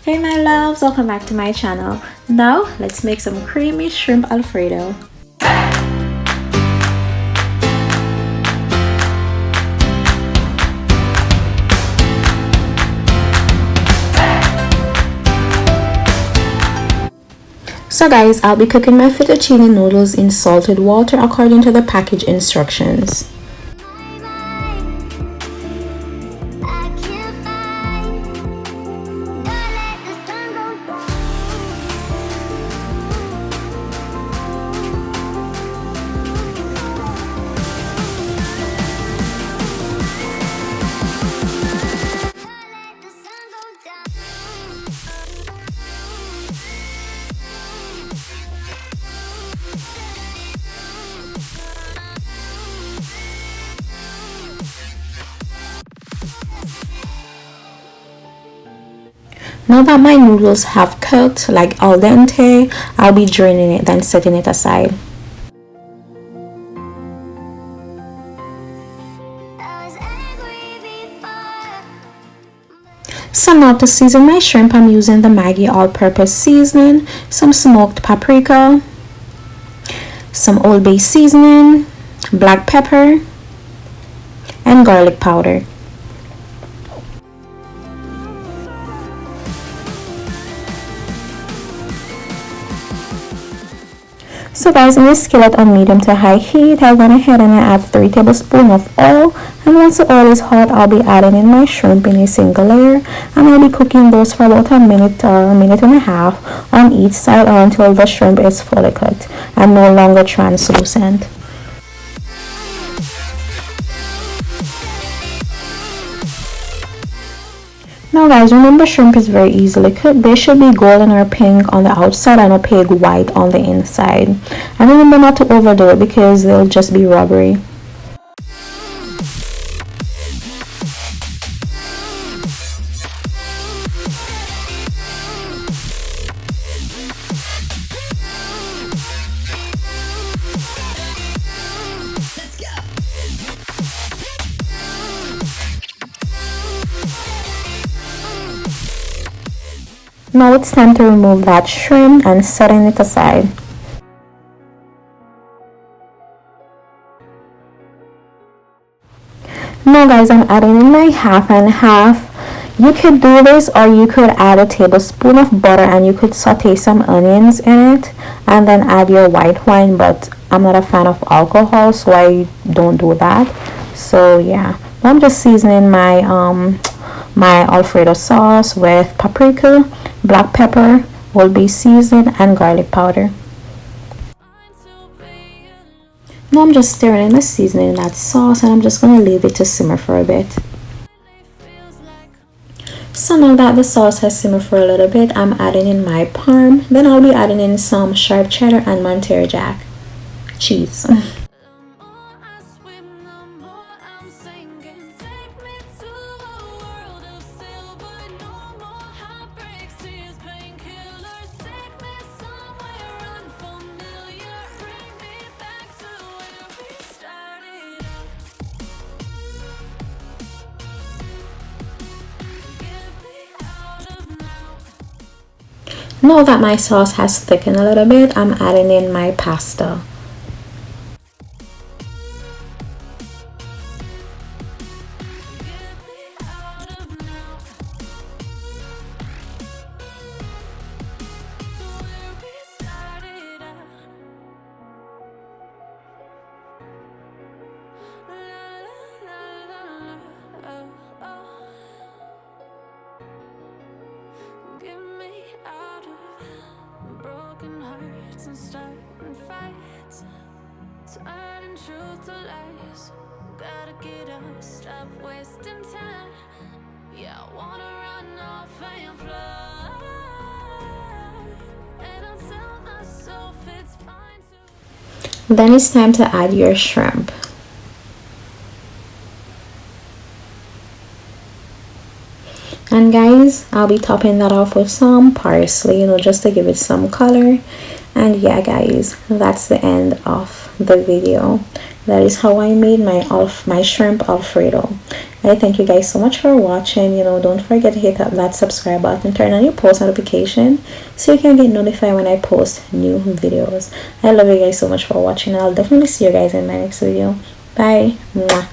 Hey my loves, welcome back to my channel. Now let's make some creamy shrimp Alfredo. So guys, I'll be cooking my fettuccine noodles in salted water according to the package instructions. Now that my noodles have cooked like al dente, I'll be draining it, then setting it aside. So now to season my shrimp, I'm using the Maggi all-purpose seasoning, some smoked paprika, some Old Bay seasoning, black pepper, and garlic powder. So guys, in a skillet on medium to high heat, I went ahead and I add 3 tablespoons of oil, and once the oil is hot, I'll be adding in my shrimp in a single layer, and I'll be cooking those for about a minute or a minute and a half on each side or until the shrimp is fully cooked and no longer translucent. Now guys, remember shrimp is very easily cooked. They should be golden or pink on the outside and opaque white on the inside. And remember not to overdo it because they'll just be rubbery. Now it's time to remove that shrimp and setting it aside. Now guys, I'm adding in my half and half. You could do this, or you could add a tablespoon of butter and you could saute some onions in it and then add your white wine, but I'm not a fan of alcohol, so I don't do that. So yeah, I'm just seasoning my my Alfredo sauce with paprika, black pepper, Old Bay seasoning, and garlic powder. Now I'm just stirring in the seasoning in that sauce, and I'm just going to leave it to simmer for a bit. So now that the sauce has simmered for a little bit, I'm adding in my parm. Then I'll be adding in some sharp cheddar and Monterey Jack cheese. Now that my sauce has thickened a little bit, I'm adding in my pasta. And starting fights, turning truth to lies. Gotta get up, stop wasting time. Yeah, I wanna run off and fly, and I'll tell myself it's fine to. Then it's time to add your shrimp. And guys, I'll be topping that off with some parsley, just to give it some color. And yeah guys, that's the end of the video. That is how I made my shrimp Alfredo. I thank you guys so much for watching. Don't forget to hit that subscribe button, turn on your post notification so you can get notified when I post new videos. I love you guys so much for watching, and I'll definitely see you guys in my next video. Bye. Mwah.